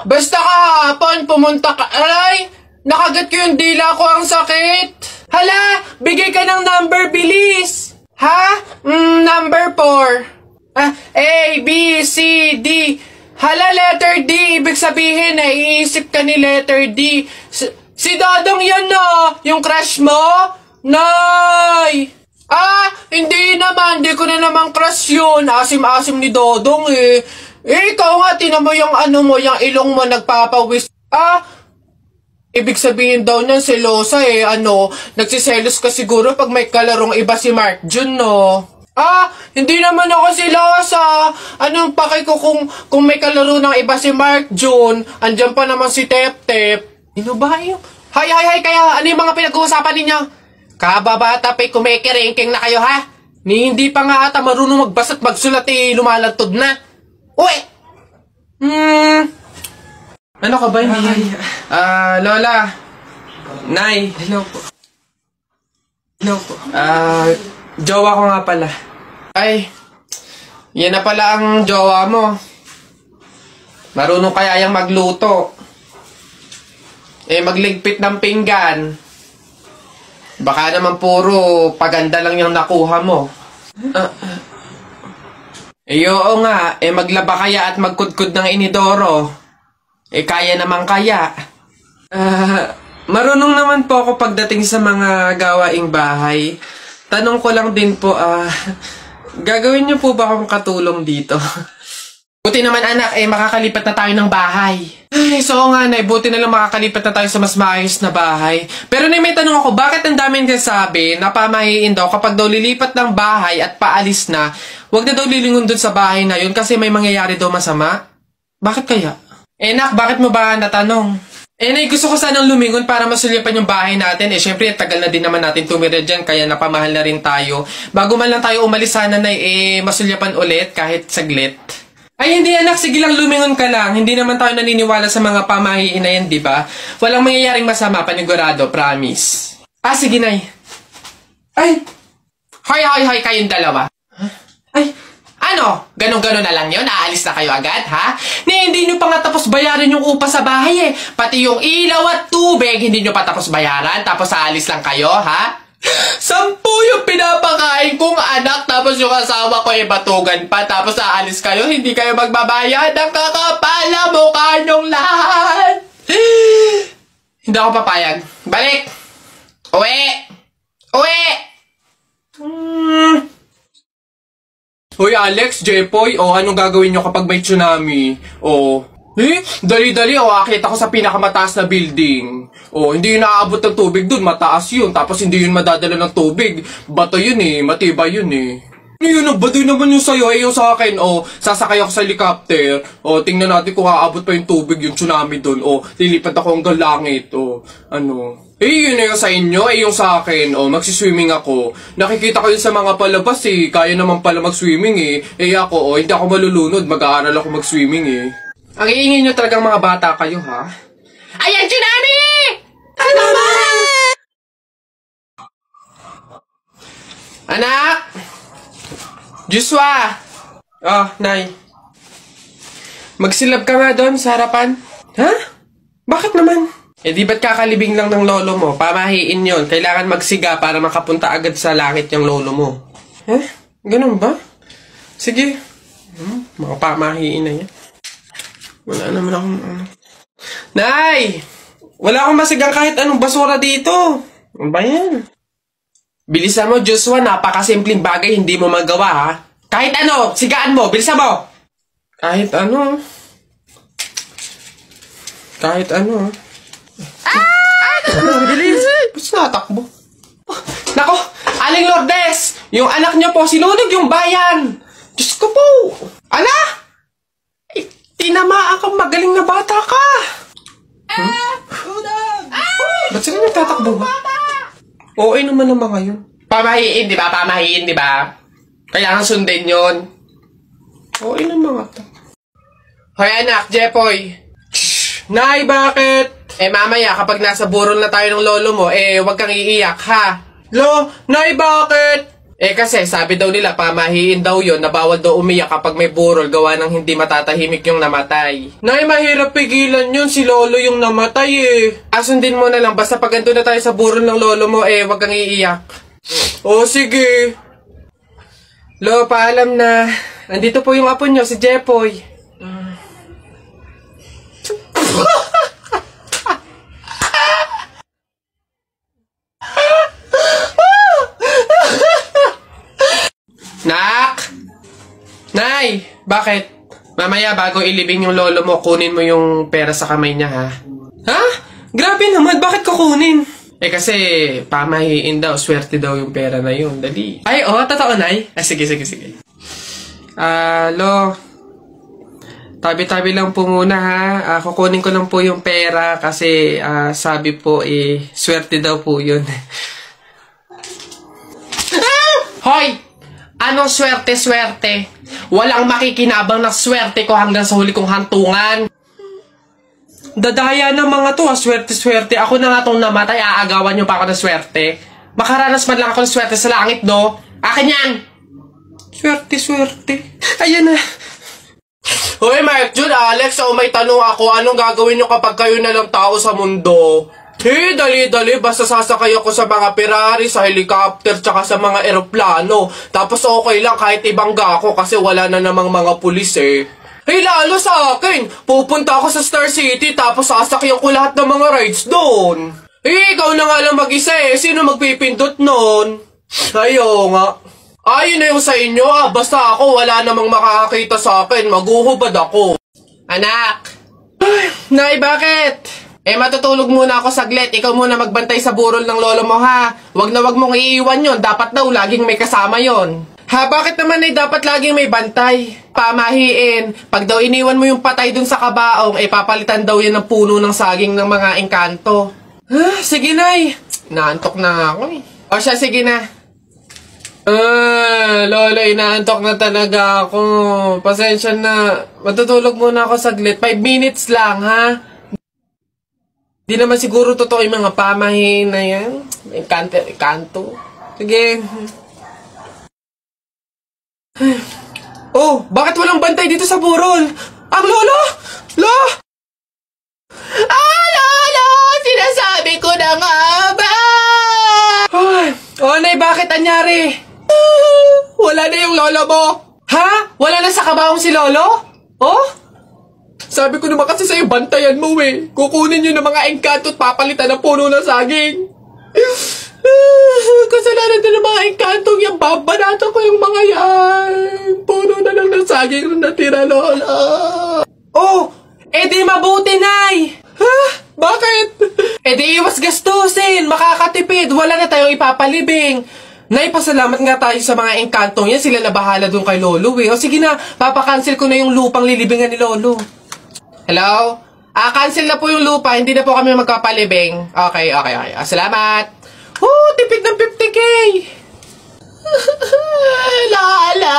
Basta kahapon, pumunta ka. Aray! Nakagat ko yung dila ko, ang sakit. Hala! Bigay ka ng number, bilis! Ha? Number 4. A, B, C, D. Hala, letter D. Ibig sabihin, naiisip ka ni letter D. Si Dodong yan na! Yung crush mo? Nay! Hindi naman. Hindi ko na naman crush yun. Asim-asim ni Dodong eh. Ikaw nga, tinan mo yung yung ilong mo nagpapawis. Ibig sabihin daw niyan, selosa eh. Nagsiselos ka siguro pag may kalarong iba si Mark Jun, no? Hindi naman ako selosa. Anong paki ko kung may kalaro ng iba si Mark Jun? Andyan pa naman si Tep-Tep. Ano ba yun? Hay, kaya ano yung mga pinag-uusapan ninyo? Kababata pa'y kumikiringking na kayo, ha? Hindi pa nga ata marunong magbasa at magsulat eh, lumalantod na. Uy! Ano ka ba? Lola. Nay. Hello po. Hello po. Jowa ko nga pala. Ay, yan na pala ang jowa mo. Marunong kaya yung magluto. Magligpit ng pinggan. Baka naman puro paganda lang yung nakuha mo. Oo nga, maglaba kaya at magkudkud ng inidoro. Kaya naman kaya. Marunong naman po ako pagdating sa mga gawaing bahay. Tanong ko lang din po, gagawin niyo po ba akong katulong dito? Buti naman anak, makakalipat na tayo ng bahay. So nga nay, buti na lang makakalipat na tayo sa mas maayos na bahay. Pero may tanong ako, bakit ang daming kasabi na pamahiin daw kapag daw lilipat ng bahay at paalis na, wag na daw lilingon dun sa bahay na yun kasi may mangyayari daw masama? Bakit kaya? Nak, bakit mo ba natanong? Nay, gusto ko sanang lumingon para masulyapan yung bahay natin. Syempre, tagal na din naman natin tumira dyan, kaya napamahal na rin tayo. Bago man lang tayo umalis sana na masulyapan ulit kahit saglit. Hindi anak, sige lang, lumingon ka lang. Hindi naman tayo naniniwala sa mga pamahiin na yan, di ba? Walang mangyayaring masama, panigurado, promise. Sige nay. Hoy, kayong dalawa. Ano? Ganon-ganon na lang yun? Aalis na kayo agad, ha? Hindi nyo pa nga tapos bayaran yung upa sa bahay eh. Pati yung ilaw at tubig, hindi nyo pa tapos bayaran, tapos aalis lang kayo, ha? 10 yung pinapakain kong anak, tapos yung asawa ko batugan pa, tapos aalis kayo, hindi kayo magbabayad. Ang kakapal na mukha nyong lahat. Hindi ako papayag. Balik! Uwi! Hoy Alex, Jepoy, anong gagawin nyo kapag may tsunami? Dali-dali, akit ako sa pinakamataas na building. Hindi yun naaabot ng tubig dun, mataas yun. Tapos hindi yun madadala ng tubig. Bato yun matibay yun Yun, baduy naman yung sa'yo, yung sa akin, sasakay ako sa helicopter. Tingnan natin kung aabot pa yung tubig, yung tsunami dun. Lilipad ako hanggang langit, yun yung sa inyo, yung sa akin, magsiswimming ako. Nakikita ko yun sa mga palabas, kaya naman pala mag-swimming, ako, hindi ako malulunod, mag-aaral ako mag-swimming, Ang iingin nyo talagang mga bata kayo, ha? Ayan, tsunami! Ano ba? Anak! Joshua! Nay. Magsilab ka nga doon sa harapan. Ha? Bakit naman? Di ba't kakalibing lang ng lolo mo? Pamahiin yon. Kailangan magsiga para makapunta agad sa langit yung lolo mo. Ganun ba? Sige. Mga pamahiin na yan. Wala naman akong Nay! Wala akong masigang kahit anong basura dito. Ano ba yan? Bilisan mo, Joshua. Napakasimpleng bagay, hindi mo magawa, ha? Kahit ano, sigaan mo. Bilisan mo. Kahit ano. Bilis. Ba't natakbo? Nako, Aling Lourdes! Yung anak niyo po, sinunog yung bayan. Diyos ko po. Tinamaan kang magaling na bata ka. Ba't sila nagtatakbo ba? Naman ngayon. Pamahiin, di ba? Kailangan sundin yun. Naman nga to. Hoy anak, Jepoy. Nay, bakit? Mamaya, kapag nasa burol na tayo ng lolo mo, wag kang iiyak, ha? Nay, bakit? Kasi sabi daw nila, pamahiin daw yon na bawal daw umiyak kapag may burol gawa ng hindi matatahimik yung namatay. Nay, mahirap pigilan yun. Si lolo yung namatay Asundin mo na lang, basta pag ando na tayo sa burol ng lolo mo, wag kang iiyak. O, sige. Lo, paalam na. Nandito po yung apo nyo, si Jepoy. Nak! Nay! Bakit? Mamaya bago ilibing yung lolo mo, kunin mo yung pera sa kamay niya, ha? Ha? Grabe naman, bakit kukunin? Kasi pamahiin daw, swerte daw yung pera na yun. Dali. Ay, totoo, Nay? Sige. Lo, tabi-tabi lang po muna, ha? Kukunin ko lang po yung pera kasi sabi po, swerte daw po yun. Hoy! Anong swerte-swerte? Walang makikinabang na swerte ko hanggang sa huli kong hantungan. Dadaya ng mga to, swerte-swerte. Ako na nga tong namatay, aagawan nyo pa ako ng swerte. Makaranas man lang ako ng swerte sa langit, do. Akin yan! Swerte-swerte. Ayan na. Hoy, Mark Jun, Alex, may tanong ako. Anong gagawin nyo kapag kayo na lang tao sa mundo? Dali-dali, basta sasakay ako sa mga Ferrari, sa helicopter, tsaka sa mga eroplano. Tapos okay lang kahit ibangga ako kasi wala na namang mga pulis lalo sa akin, pupunta ako sa Star City tapos sasakyan ko lahat ng mga rides doon. Ikaw na nga lang mag-isa sino magpipindot nun? Ayo nga. Ayun na yung sa inyo basta ako wala namang makakakita sa akin, maguhubad ako. Anak! Nay, bakit? Matutulog muna ako saglit. Ikaw muna magbantay sa burol ng lolo mo, ha? Wag na wag mong iiwan yon. Dapat daw laging may kasama yon. Ha? Bakit naman dapat laging may bantay? Pamahiin. Pag daw iniwan mo yung patay dun sa kabaong, papalitan daw yan ng puno ng saging ng mga engkanto. Sige, Nay. Naantok na ako O siya, sige na. Lolo, inaantok na talaga ako. Pasensya na. Matutulog muna ako saglit. 5 minutes lang, ha? Di naman siguro totoo yung mga pamahiin na yan. Kanto. Sige. Bakit walang bantay dito sa burol? Ang lolo! Lolo! Sinasabi ko na nga ba? Nay, bakit anyari? Wala na yung lolo mo. Ha? Wala na sa kabaong si lolo? Sabi ko naman kasi sa'yo, bantayan mo Kukunin nyo ng mga engkanto at papalitan ng puno ng saging. Kasalanan na ng mga engkantong yan. Babanatan ko yung mga yan. Puno na lang ng saging na natira, lola. Di mabuti, Nay. Ha? Bakit? Di iwas gastusin. Makakatipid. Wala na tayong ipapalibing. Nay, pasalamat nga tayo sa mga engkantong yan. Sila na bahala dun kay lolo sige na, papakancel ko na yung lupang lilibingan ni lolo. Hello? Cancel na po yung lupa. Hindi na po kami magkapalibing. Okay. Salamat. Tipid ng 50K. Lala.